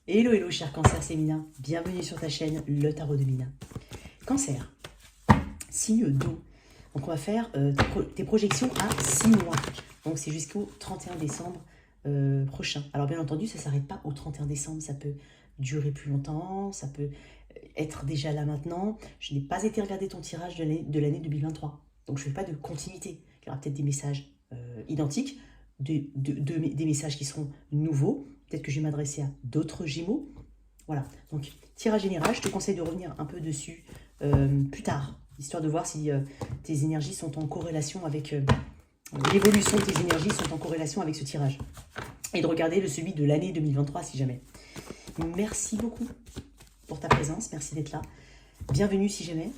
Hello, hello, cher Cancer, c'est Mina. Bienvenue sur ta chaîne, le tarot de Mina. Cancer, signe d'eau. Donc, on va faire tes projections à 6 mois. Donc, c'est jusqu'au 31 décembre prochain. Alors, bien entendu, ça ne s'arrête pas au 31 décembre. Ça peut durer plus longtemps. Ça peut être déjà là maintenant. Je n'ai pas été regarder ton tirage de l'année 2023. Donc, je ne fais pas de continuité. Il y aura peut-être des messages identiques, des messages qui seront nouveaux. Peut-être que je vais m'adresser à d'autres Gémeaux. Voilà, donc tirage général, je te conseille de revenir un peu dessus plus tard, histoire de voir si tes énergies sont en corrélation avec... l'évolution de tes énergies sont en corrélation avec ce tirage. Et de regarder celui de l'année 2023 si jamais. Merci beaucoup pour ta présence, merci d'être là. Bienvenue si jamais.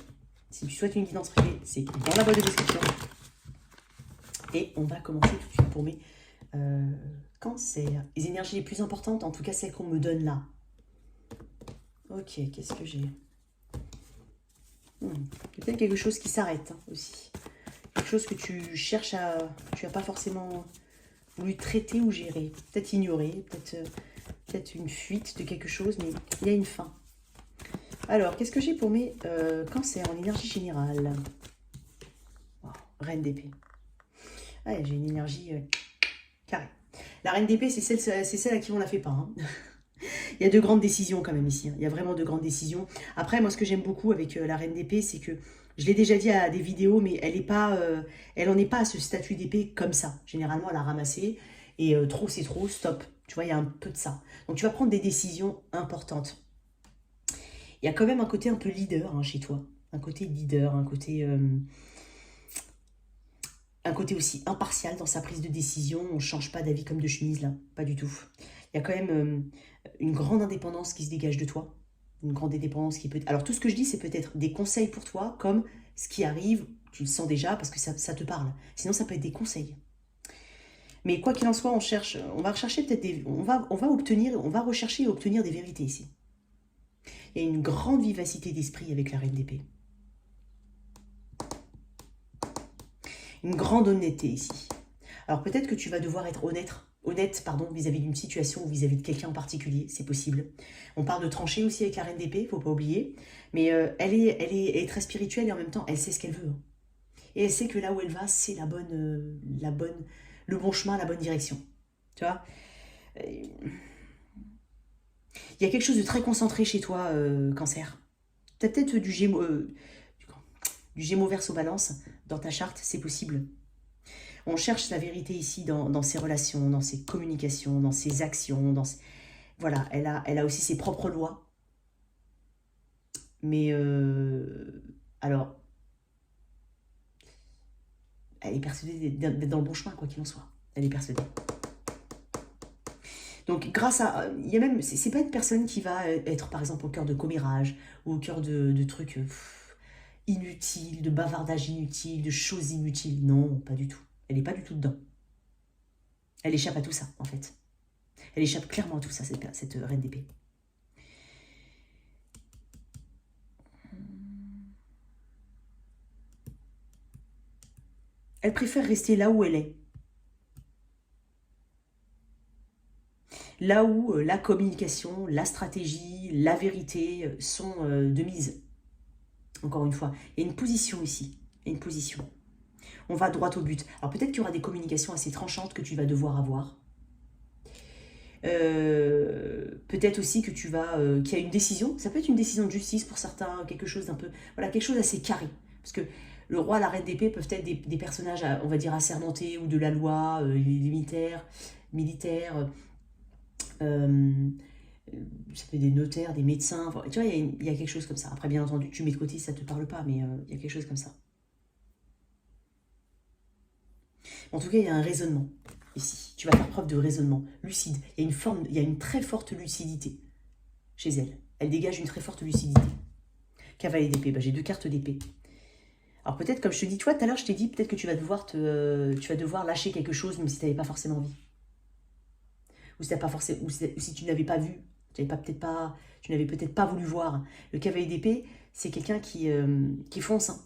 Si tu souhaites une guidance privée, c'est dans la boîte de description. Et on va commencer tout de suite pour mes cancers. Les énergies les plus importantes, en tout cas celles qu'on me donne là. Ok, qu'est-ce que j'ai peut-être quelque chose qui s'arrête aussi. Quelque chose que tu cherches à... Tu n'as pas forcément voulu traiter ou gérer. Peut-être ignorer, peut-être une fuite de quelque chose, mais il y a une fin. Alors, qu'est-ce que j'ai pour mes cancers en énergie générale? Wow, Reine d'épée. Ouais, j'ai une énergie carrée. La Reine d'épée, c'est celle à qui on la fait pas. Hein. Il y a de grandes décisions quand même ici. Hein. Il y a vraiment de grandes décisions. Après, moi, ce que j'aime beaucoup avec la Reine d'épée, c'est que, je l'ai déjà dit à des vidéos, mais elle en est pas à ce statut d'épée comme ça. Généralement, elle a ramassé et trop, c'est trop, stop. Tu vois, il y a un peu de ça. Donc, tu vas prendre des décisions importantes. Il y a quand même un côté un peu leader hein, chez toi. Un côté leader, un côté aussi impartial dans sa prise de décision. On ne change pas d'avis comme de chemise, là. Pas du tout. Il y a quand même une grande indépendance qui se dégage de toi. Une grande indépendance qui peut... Alors, tout ce que je dis, c'est peut-être des conseils pour toi, comme ce qui arrive, tu le sens déjà, parce que ça te parle. Sinon, ça peut être des conseils. Mais quoi qu'il en soit, on va rechercher peut-être des... On va rechercher et obtenir des vérités ici. Il y a une grande vivacité d'esprit avec la Reine d'épée. Une grande honnêteté ici. Alors peut-être que tu vas devoir être honnête vis-à-vis d'une situation ou vis-à-vis de quelqu'un en particulier, c'est possible. On parle de trancher aussi avec la Reine d'épée, il ne faut pas oublier. Mais elle est très spirituelle et en même temps, elle sait ce qu'elle veut. Hein. Et elle sait que là où elle va, c'est le bon chemin, la bonne direction. Tu vois il y a quelque chose de très concentré chez toi, Cancer. Tu as peut-être du Gémeaux Verseau Balance dans ta charte, c'est possible. On cherche la vérité ici dans ses relations, dans ses communications, dans ses actions. Voilà, elle a aussi ses propres lois. Mais alors, elle est persuadée d'être dans le bon chemin, quoi qu'il en soit. Elle est persuadée. Donc, grâce à... Il y a même... C'est pas une personne qui va être, par exemple, au cœur de commérages ou au cœur de trucs inutiles, de bavardages inutiles, de choses inutiles. Non, pas du tout. Elle n'est pas du tout dedans. Elle échappe à tout ça, en fait. Elle échappe clairement à tout ça, cette reine d'épée. Elle préfère rester là où elle est. Là où la communication, la stratégie, la vérité sont de mise. Encore une fois, il y a une position ici. Il y a une position. On va droit au but. Alors peut-être qu'il y aura des communications assez tranchantes que tu vas devoir avoir. Peut-être aussi que qu'il y a une décision. Ça peut être une décision de justice pour certains, quelque chose d'un peu... Voilà, quelque chose d'assez carré. Parce que le roi, la reine d'épée peuvent être des personnages, on va dire, assermentés ou de la loi, les militaires, ça peut être des notaires, des médecins, enfin, tu vois, il y a quelque chose comme ça. Après, bien entendu, tu mets de côté si ça ne te parle pas, mais il y a quelque chose comme ça. En tout cas, il y a un raisonnement ici. Tu vas faire preuve de raisonnement, lucide. Il y a une très forte lucidité chez elle. Elle dégage une très forte lucidité. Cavalier d'épée, j'ai 2 cartes d'épée. Alors peut-être, comme je te dis, toi, tout à l'heure, je t'ai dit, peut-être que tu vas devoir lâcher quelque chose, même si tu n'avais pas forcément envie. Ou si tu n'avais pas vu, tu n'avais peut-être pas voulu voir. Le cavalier d'épée, c'est quelqu'un qui fonce. Hein.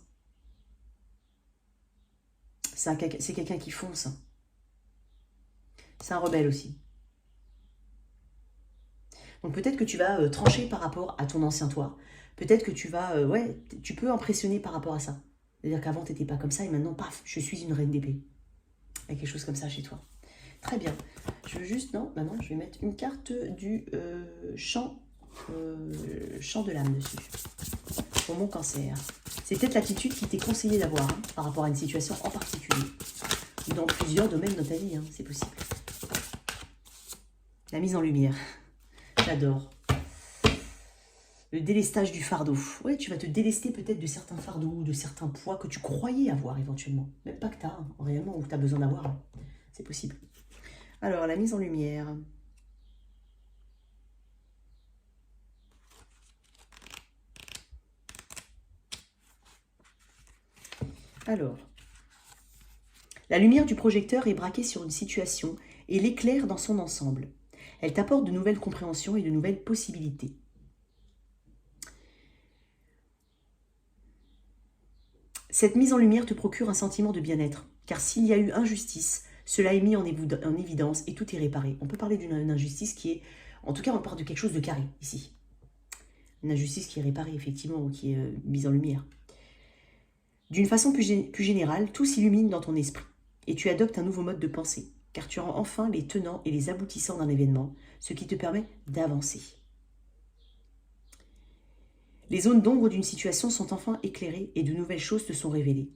C'est quelqu'un qui fonce. Hein. C'est un rebelle aussi. Donc peut-être que tu vas trancher par rapport à ton ancien toi. Peut-être que tu vas, ouais, tu peux impressionner par rapport à ça. C'est-à-dire qu'avant, tu n'étais pas comme ça et maintenant, paf, je suis une reine d'épée. Il y a quelque chose comme ça chez toi. Très bien. Je veux juste, non, maintenant, je vais mettre une carte du champ de l'âme dessus. Pour mon cancer. C'est peut-être l'attitude qui t'est conseillé d'avoir par rapport à une situation en particulier. Ou dans plusieurs domaines de ta vie, c'est possible. La mise en lumière. J'adore. Le délestage du fardeau. Ouais, tu vas te délester peut-être de certains fardeaux, de certains poids que tu croyais avoir éventuellement. Même pas que tu as, réellement, ou que tu as besoin d'avoir. C'est possible. Alors, la mise en lumière. Alors, la lumière du projecteur est braquée sur une situation et l'éclaire dans son ensemble. Elle t'apporte de nouvelles compréhensions et de nouvelles possibilités. Cette mise en lumière te procure un sentiment de bien-être, car s'il y a eu injustice, cela est mis en évidence et tout est réparé. On peut parler d'une injustice qui est, en tout cas on parle de quelque chose de carré ici. Une injustice qui est réparée effectivement, ou qui est mise en lumière. D'une façon plus générale, tout s'illumine dans ton esprit et tu adoptes un nouveau mode de pensée, car tu rends enfin les tenants et les aboutissants d'un événement, ce qui te permet d'avancer. Les zones d'ombre d'une situation sont enfin éclairées et de nouvelles choses te sont révélées.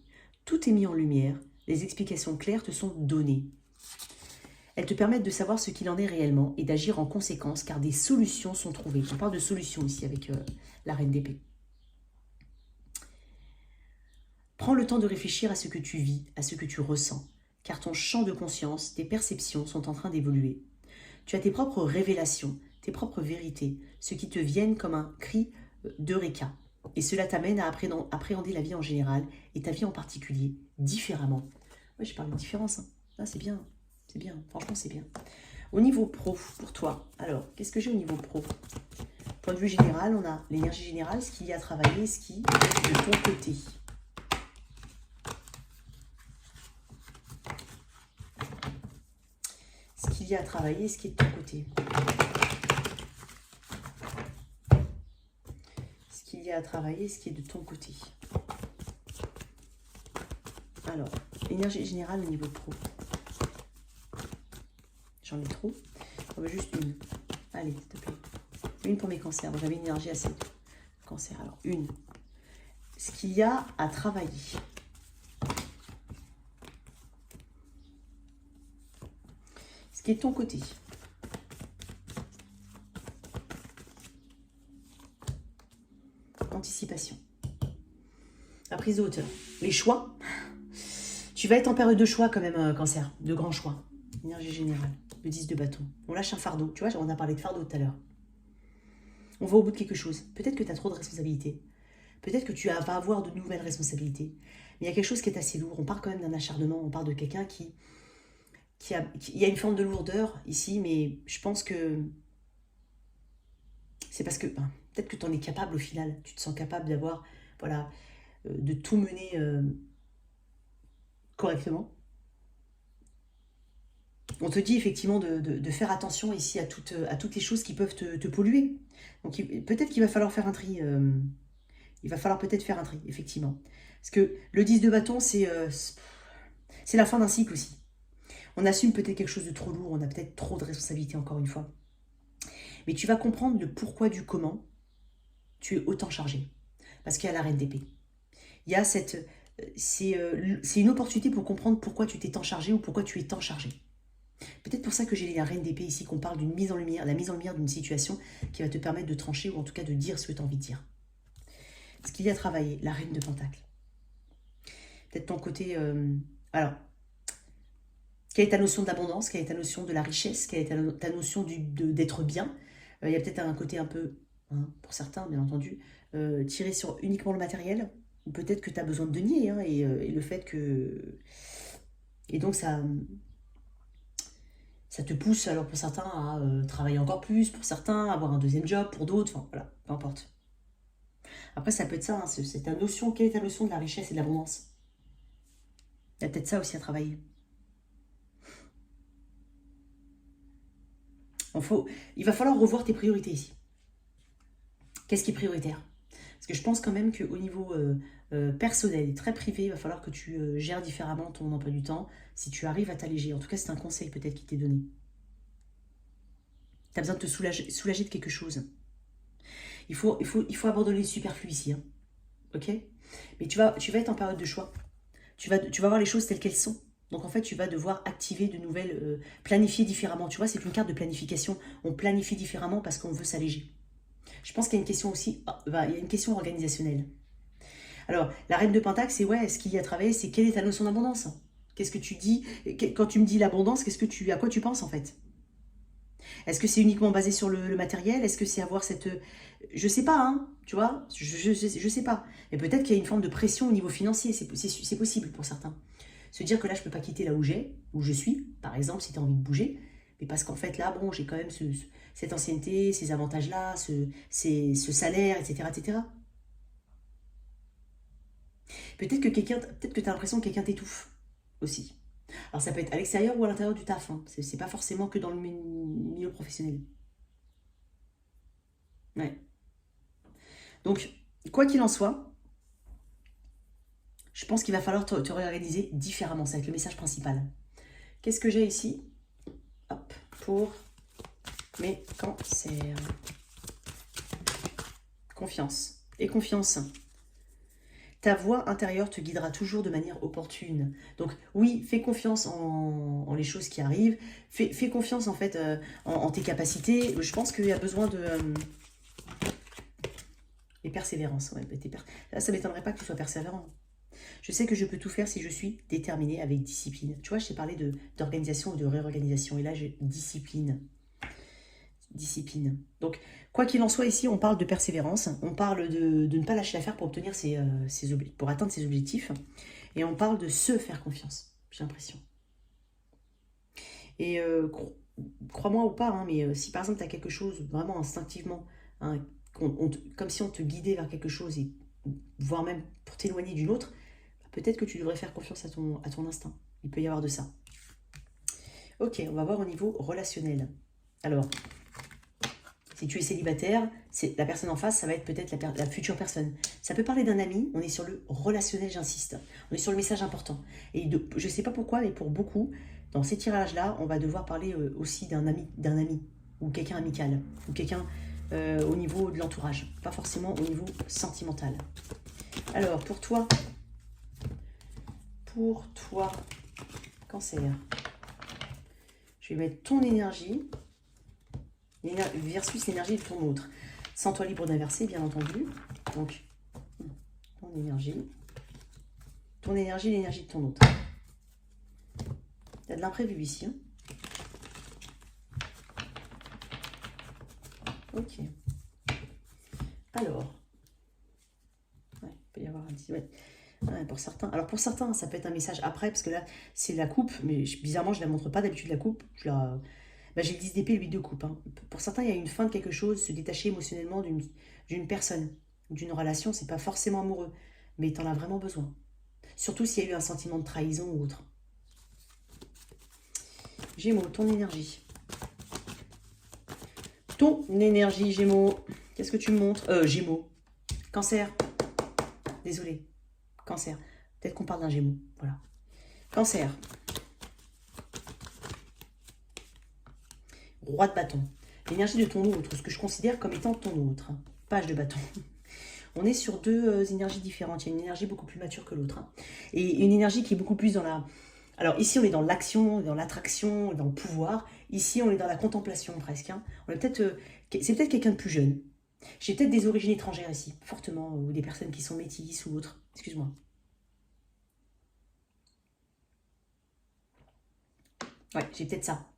Tout est mis en lumière, les explications claires te sont données. Elles te permettent de savoir ce qu'il en est réellement et d'agir en conséquence, car des solutions sont trouvées. On parle de solutions ici avec la reine d'épée. Prends le temps de réfléchir à ce que tu vis, à ce que tu ressens, car ton champ de conscience, tes perceptions sont en train d'évoluer. Tu as tes propres révélations, tes propres vérités, ce qui te viennent comme un cri d'Eureka. Et cela t'amène à appréhender la vie en général et ta vie en particulier, différemment. Oui, je parle de différence. Là, c'est bien, franchement, c'est bien. Au niveau pro, pour toi, alors, qu'est-ce que j'ai au niveau pro? Point de vue général, on a l'énergie générale, ce qu'il y a à travailler, ce qui est de ton côté. Ce qu'il y a à travailler, ce qui est de ton côté. Ce qu'il y a à travailler, ce qui est de ton côté. Alors, énergie générale au niveau pro. J'en ai trop. On veut juste une. Allez, s'il te plaît. Une pour mes cancers. J'avais une énergie assez de cancer. Alors, une. Ce qu'il y a à travailler. Ce qui est de ton côté. Anticipation. La prise de hauteur. Les choix. Tu vas être en période de choix quand même, cancer. De grands choix. Énergie générale. Le 10 de bâton. On lâche un fardeau. Tu vois, on a parlé de fardeau tout à l'heure. On va au bout de quelque chose. Peut-être que tu as trop de responsabilités. Peut-être que tu vas avoir de nouvelles responsabilités. Mais il y a quelque chose qui est assez lourd. On parle quand même d'un acharnement. On parle de quelqu'un il y a une forme de lourdeur ici, mais je pense que c'est parce que peut-être que tu en es capable au final. Tu te sens capable d'avoir, voilà, de tout mener correctement. On te dit effectivement de faire attention ici à toutes les choses qui peuvent te polluer. Donc peut-être qu'il va falloir faire un tri. Il va falloir peut-être faire un tri, effectivement. Parce que le 10 de bâton, c'est la fin d'un cycle aussi. On assume peut-être quelque chose de trop lourd, on a peut-être trop de responsabilités encore une fois. Mais tu vas comprendre le pourquoi du comment tu es autant chargé. Parce qu'il y a la reine d'épée. Il y a c'est une opportunité pour comprendre pourquoi tu t'es tant chargé ou pourquoi tu es tant chargé. Peut-être pour ça que j'ai la reine d'épée ici, qu'on parle d'une mise en lumière, la mise en lumière d'une situation qui va te permettre de trancher ou en tout cas de dire ce que tu as envie de dire. Ce qu'il y a à travailler, la reine de Pentacle. Peut-être ton côté... alors, quelle est ta notion d'abondance? Quelle est ta notion de la richesse? Quelle est ta notion d'être bien? Il y a peut-être un côté un peu, pour certains, bien entendu, tiré sur uniquement le matériel. Ou peut-être que tu as besoin de denier, et le fait que... Et donc, ça te pousse, alors pour certains, à travailler encore plus, pour certains, à avoir un deuxième job, pour d'autres, enfin, voilà, peu importe. Après, ça peut être ça, c'est ta notion, quelle est ta notion de la richesse et de l'abondance? Il y a peut-être ça aussi à travailler. Il va falloir revoir tes priorités ici. Qu'est-ce qui est prioritaire? Parce que je pense quand même qu'au niveau personnel et très privé, il va falloir que tu gères différemment ton emploi du temps si tu arrives à t'alléger. En tout cas, c'est un conseil peut-être qui t'est donné. Tu as besoin de te soulager de quelque chose. Il faut abandonner le superflu ici. Hein. Ok? Mais tu vas être en période de choix. Tu vas voir les choses telles qu'elles sont. Donc en fait, tu vas devoir activer de nouvelles, planifier différemment. Tu vois, c'est une carte de planification. On planifie différemment parce qu'on veut s'alléger. Je pense qu'il y a une question aussi, il y a une question organisationnelle. Alors, la reine de Pentacle, c'est ouais, ce qu'il y a à travailler, c'est quelle est ta notion d'abondance? Qu'est-ce que tu dis? Quand tu me dis l'abondance, à quoi tu penses en fait? Est-ce que c'est uniquement basé sur le matériel? Est-ce que c'est avoir cette... Je sais pas, hein, tu vois, je sais pas. Mais peut-être qu'il y a une forme de pression au niveau financier, c'est possible pour certains. Se dire que là, je peux pas quitter là où je suis, par exemple, si tu as envie de bouger, mais parce qu'en fait, là, bon, j'ai quand même cette ancienneté, ces avantages-là, ce salaire, etc., etc. Peut-être que tu as l'impression que quelqu'un t'étouffe aussi. Alors ça peut être à l'extérieur ou à l'intérieur du taf. Hein. C'est pas forcément que dans le milieu professionnel. Ouais. Donc, quoi qu'il en soit, je pense qu'il va falloir te réorganiser différemment. Ça va être le message principal. Qu'est-ce que j'ai ici? Hop, pour mes cancers. Confiance. Et confiance. Ta voix intérieure te guidera toujours de manière opportune. Donc oui, fais confiance en les choses qui arrivent. Fais confiance en fait en tes capacités. Je pense qu'il y a besoin de... et persévérance. Ouais, là, ça ne m'étonnerait pas que tu sois persévérant. Je sais que je peux tout faire si je suis déterminée avec discipline. Tu vois, je t'ai parlé d'organisation ou de réorganisation. Et là, j'ai discipline. Discipline. Donc, quoi qu'il en soit, ici, on parle de persévérance. On parle de ne pas lâcher l'affaire pour obtenir pour atteindre ses objectifs. Et on parle de se faire confiance, j'ai l'impression. Et crois-moi ou pas, hein, mais si par exemple tu as quelque chose vraiment instinctivement, hein, comme si on te guidait vers quelque chose, et voire même pour t'éloigner d'une autre, peut-être que tu devrais faire confiance à ton instinct. Il peut y avoir de ça. Ok, on va voir au niveau relationnel. Alors, si tu es célibataire, la personne en face, ça va être peut-être la future personne. Ça peut parler d'un ami, on est sur le relationnel, j'insiste. On est sur le message important. Et je ne sais pas pourquoi, mais pour beaucoup, dans ces tirages-là, on va devoir parler aussi d'un ami, ou quelqu'un amical, ou quelqu'un au niveau de l'entourage, pas forcément au niveau sentimental. Alors, pour toi, Cancer, je vais mettre ton énergie versus l'énergie de ton autre. Sens-toi libre d'inverser, bien entendu. Donc, ton énergie, l'énergie de ton autre. Il y a de l'imprévu ici. Hein. Ok. Alors, ouais, il peut y avoir un petit... Ouais. Ouais, pour certains, ça peut être un message après, parce que là, c'est la coupe, mais bizarrement, je ne la montre pas d'habitude, la coupe. J'ai le 10 d'épée, le 8 de coupe. Hein. Pour certains, il y a une fin de quelque chose, se détacher émotionnellement d'une personne, d'une relation, c'est pas forcément amoureux, mais tu en as vraiment besoin. Surtout s'il y a eu un sentiment de trahison ou autre. Gémeaux, ton énergie. Ton énergie, Gémeaux. Qu'est-ce que tu me montres? Gémeaux. Cancer. Désolée. Cancer. Peut-être qu'on parle d'un Gémeaux. Voilà. Cancer. Roi de bâton. L'énergie de ton autre, ce que je considère comme étant ton autre. Page de bâton. On est sur deux énergies différentes. Il y a une énergie beaucoup plus mature que l'autre. Hein. Et une énergie qui est beaucoup plus dans la... Alors ici, on est dans l'action, dans l'attraction, dans le pouvoir. Ici, on est dans la contemplation presque. Hein. On est peut-être... c'est peut-être quelqu'un de plus jeune. J'ai peut-être des origines étrangères ici, fortement, ou des personnes qui sont métisses ou autres. Excuse-moi. Ouais, j'ai peut-être ça.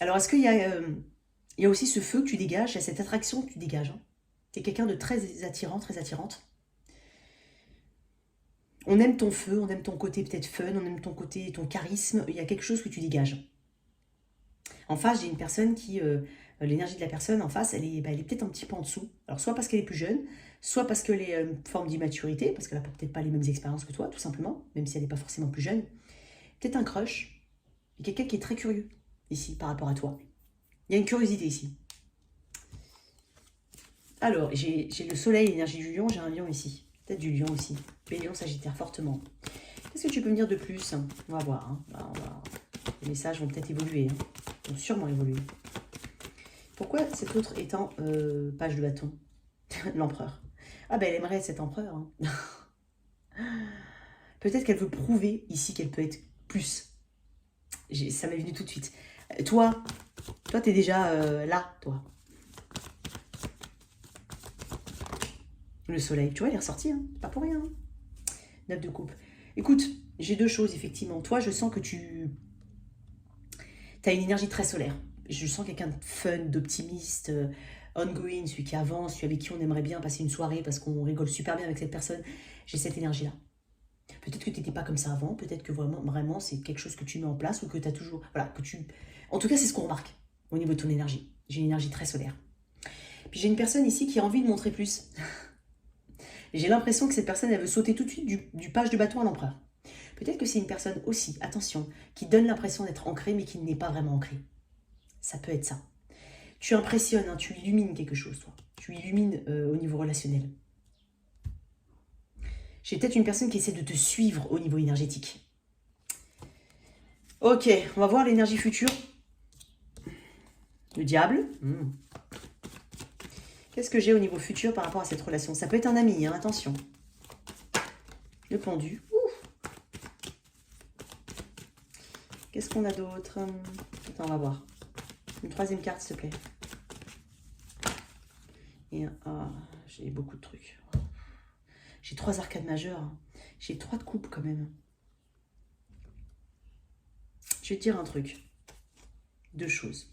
Alors, est-ce qu'il y a aussi ce feu que tu dégages, il y a cette attraction que tu dégages. Hein. Tu es quelqu'un de très attirant, très attirante. On aime ton feu, on aime ton côté peut-être fun, on aime ton côté, ton charisme. Il y a quelque chose que tu dégages. En face, j'ai une personne qui... l'énergie de la personne en face, elle est peut-être un petit peu en dessous. Alors, soit parce qu'elle est plus jeune, soit parce qu'elle est une forme d'immaturité, parce qu'elle n'a peut-être pas les mêmes expériences que toi, tout simplement, même si elle n'est pas forcément plus jeune. Peut-être un crush, et quelqu'un qui est très curieux. ici, par rapport à toi. Il y a une curiosité ici. Alors, j'ai le soleil, l'énergie du lion, j'ai un lion ici. Peut-être du lion aussi. Bélion, Sagittaire, fortement. Qu'est-ce que tu peux me dire de plus? On va voir. Hein. Les messages vont peut-être évoluer. Hein. Ils vont sûrement évoluer. Pourquoi cet autre étant page de bâton? L'empereur. Ah ben, elle aimerait cet empereur. Hein. Peut-être qu'elle veut prouver ici qu'elle peut être plus. Ça m'est venu tout de suite. Toi, t'es déjà là, toi. Le soleil, tu vois, il est ressorti, hein. Pas pour rien. Hein. 9 de coupe. Écoute, j'ai deux choses, effectivement. Toi, je sens que tu as une énergie très solaire. Je sens quelqu'un de fun, d'optimiste, ongoing, celui qui avance, celui avec qui on aimerait bien passer une soirée parce qu'on rigole super bien avec cette personne. J'ai cette énergie-là. Peut-être que tu n'étais pas comme ça avant, peut-être que vraiment c'est quelque chose que tu mets en place ou que tu as toujours... Voilà, que tu... En tout cas, c'est ce qu'on remarque au niveau de ton énergie. J'ai une énergie très solaire. Puis j'ai une personne ici qui a envie de montrer plus. J'ai l'impression que cette personne, elle veut sauter tout de suite du page de bâton à l'empereur. Peut-être que c'est une personne aussi, attention, qui donne l'impression d'être ancrée, mais qui n'est pas vraiment ancrée. Ça peut être ça. Tu impressionnes, hein, tu illumines quelque chose, toi. Tu illumines au niveau relationnel. J'ai peut-être une personne qui essaie de te suivre au niveau énergétique. Ok, on va voir l'énergie future. Le diable. Qu'est-ce que j'ai au niveau futur par rapport à cette relation? Ça peut être un ami, hein, attention. Le pendu. Qu'est-ce qu'on a d'autre? Attends, on va voir. Une troisième carte, s'il te plaît. Et j'ai beaucoup de trucs. J'ai 3 arcades majeures. Hein. J'ai 3 de coupe quand même. Je vais te dire un truc. 2 choses.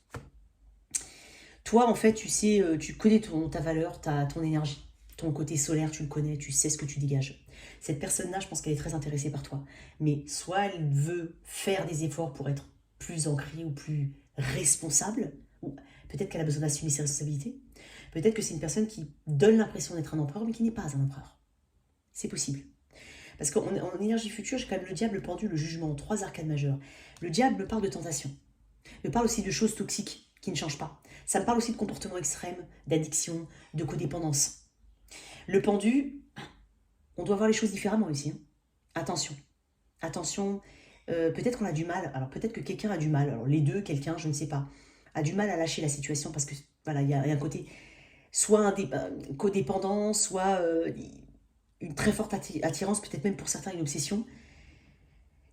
Toi, en fait, tu sais, tu connais ta valeur, ton énergie. Ton côté solaire, tu le connais, tu sais ce que tu dégages. Cette personne-là, je pense qu'elle est très intéressée par toi. Mais soit elle veut faire des efforts pour être plus ancrée ou plus responsable, ou peut-être qu'elle a besoin d'assumer ses responsabilités. Peut-être que c'est une personne qui donne l'impression d'être un empereur, mais qui n'est pas un empereur. C'est possible. Parce qu'en énergie future, j'ai quand même le diable, le pendu, le jugement, 3 arcades majeures. Le diable me parle de tentation. Me parle aussi de choses toxiques qui ne changent pas. Ça me parle aussi de comportements extrêmes, d'addiction, de codépendance. Le pendu, on doit voir les choses différemment ici. Hein. Attention. Attention, peut-être qu'on a du mal. Alors peut-être que quelqu'un a du mal. Alors les deux, quelqu'un, je ne sais pas, a du mal à lâcher la situation parce que voilà, il y a un côté soit codépendant, soit une très forte attirance, peut-être même pour certains une obsession.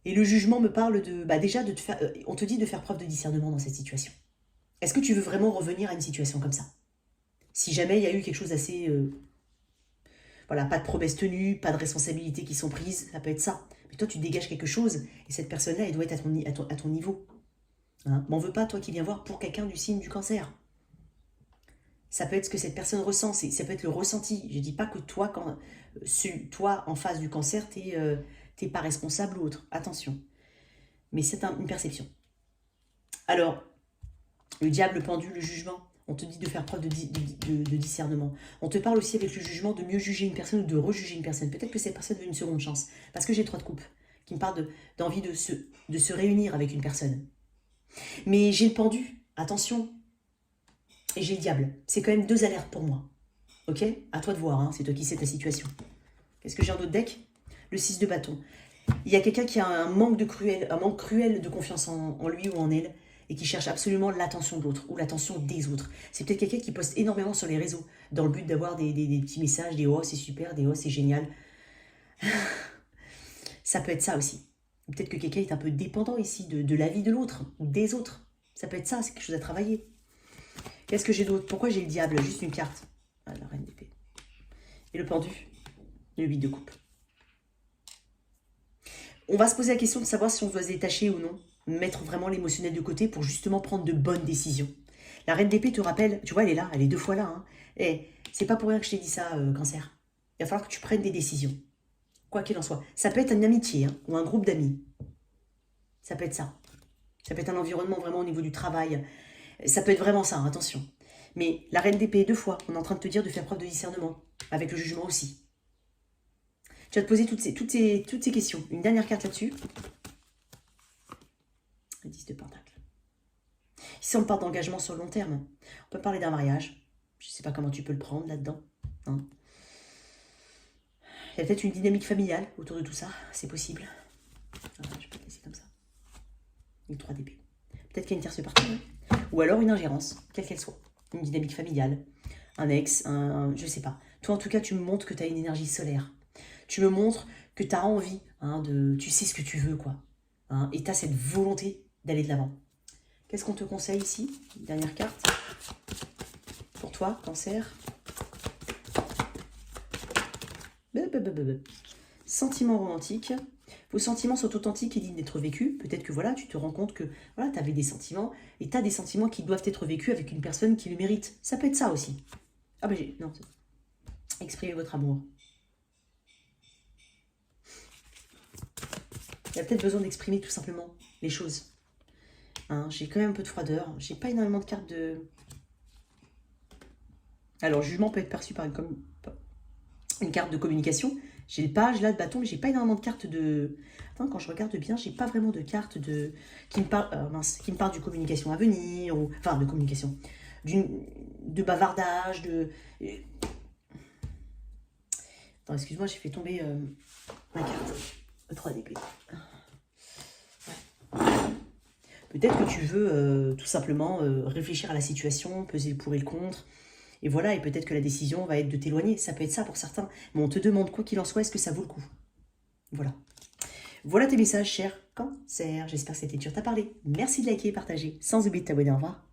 Et le jugement me parle de, déjà de te faire, on te dit de faire preuve de discernement dans cette situation. Est-ce que tu veux vraiment revenir à une situation comme ça? Si jamais il y a eu quelque chose d'assez, voilà, pas de promesses tenues, pas de responsabilités qui sont prises, ça peut être ça. Mais toi, tu dégages quelque chose et cette personne-là, elle doit être à ton niveau. Hein, m'en veux pas, toi qui viens voir pour quelqu'un du signe du cancer. Ça peut être ce que cette personne ressent, ça peut être le ressenti. Je ne dis pas que toi, toi en face du cancer, t'es pas responsable ou autre. Attention. Mais c'est une perception. Alors, le diable pendu, le jugement, on te dit de faire preuve de discernement. On te parle aussi avec le jugement de mieux juger une personne ou de rejuger une personne. Peut-être que cette personne veut une seconde chance. Parce que j'ai 3 de coupe qui me parle d'envie de se réunir avec une personne. Mais j'ai le pendu, attention. Et j'ai le diable. C'est quand même 2 alertes pour moi. Ok? À toi de voir, hein, c'est toi qui sais ta situation. Qu'est-ce que j'ai en d'autres deck? Le 6 de bâton. Il y a quelqu'un qui a un manque cruel de confiance en lui ou en elle et qui cherche absolument l'attention de l'autre ou l'attention des autres. C'est peut-être quelqu'un qui poste énormément sur les réseaux dans le but d'avoir des petits messages, des « oh c'est super », des « oh c'est génial ». Ça peut être ça aussi. Peut-être que quelqu'un est un peu dépendant ici de la vie de l'autre ou des autres. Ça peut être ça, c'est quelque chose à travailler. Qu'est-ce que j'ai d'autre? Pourquoi j'ai le diable? Juste une carte. Ah, la reine d'épée. Et le pendu, le 8 de coupe. On va se poser la question de savoir si on doit se détacher ou non. Mettre vraiment l'émotionnel de côté pour justement prendre de bonnes décisions. La reine d'épée te rappelle, tu vois, elle est là, elle est 2 fois là. Hein. Et c'est pas pour rien que je t'ai dit ça, cancer. Il va falloir que tu prennes des décisions. Quoi qu'il en soit. Ça peut être une amitié hein, ou un groupe d'amis. Ça peut être ça. Ça peut être un environnement vraiment au niveau du travail. Ça peut être vraiment ça, hein, attention. Mais la reine d'épée 2 fois, on est en train de te dire de faire preuve de discernement. Avec le jugement aussi. Tu vas te poser toutes ces questions. Une dernière carte là-dessus. Le 10 de pentacle. Ici, on parle d'engagement sur le long terme. On peut parler d'un mariage. Je ne sais pas comment tu peux le prendre là-dedans. Hein. Il y a peut-être une dynamique familiale autour de tout ça. C'est possible. Voilà, je peux te laisser comme ça. Une 3 d'épée. Peut-être qu'il y a une tierce partie. Hein. Ou alors une ingérence, quelle qu'elle soit. Une dynamique familiale. Un ex, je sais pas. Toi, en tout cas, tu me montres que tu as une énergie solaire. Tu me montres que tu as envie, hein, tu sais ce que tu veux, quoi. Hein, et tu as cette volonté d'aller de l'avant. Qu'est-ce qu'on te conseille ici? Dernière carte. Pour toi, Cancer. Sentiments romantiques. Vos sentiments sont authentiques et dignes d'être vécus. Peut-être que voilà, tu te rends compte que voilà, tu avais des sentiments et tu as des sentiments qui doivent être vécus avec une personne qui le mérite. Ça peut être ça aussi. Ah ben non. Exprimez votre amour. Il y a peut-être besoin d'exprimer tout simplement les choses. Hein, j'ai quand même un peu de froideur. J'ai pas énormément de cartes de... Alors, jugement peut être perçu par une carte de communication. J'ai le page là de bâton, mais j'ai pas énormément de cartes de... Enfin, quand je regarde bien, j'ai pas vraiment de cartes de... qui me parlent de communication à venir, ou... enfin de communication, de bavardage, de... Attends, excuse-moi, j'ai fait tomber ma carte. 3 d'épée. Peut-être que tu veux tout simplement réfléchir à la situation, peser le pour et le contre. Et voilà, et peut-être que la décision va être de t'éloigner. Ça peut être ça pour certains. Mais on te demande, quoi qu'il en soit, est-ce que ça vaut le coup? Voilà. Voilà tes messages, cher Cancer. J'espère que cette lecture t'a parlé. Merci de liker et partager. Sans oublier de t'abonner. Au revoir.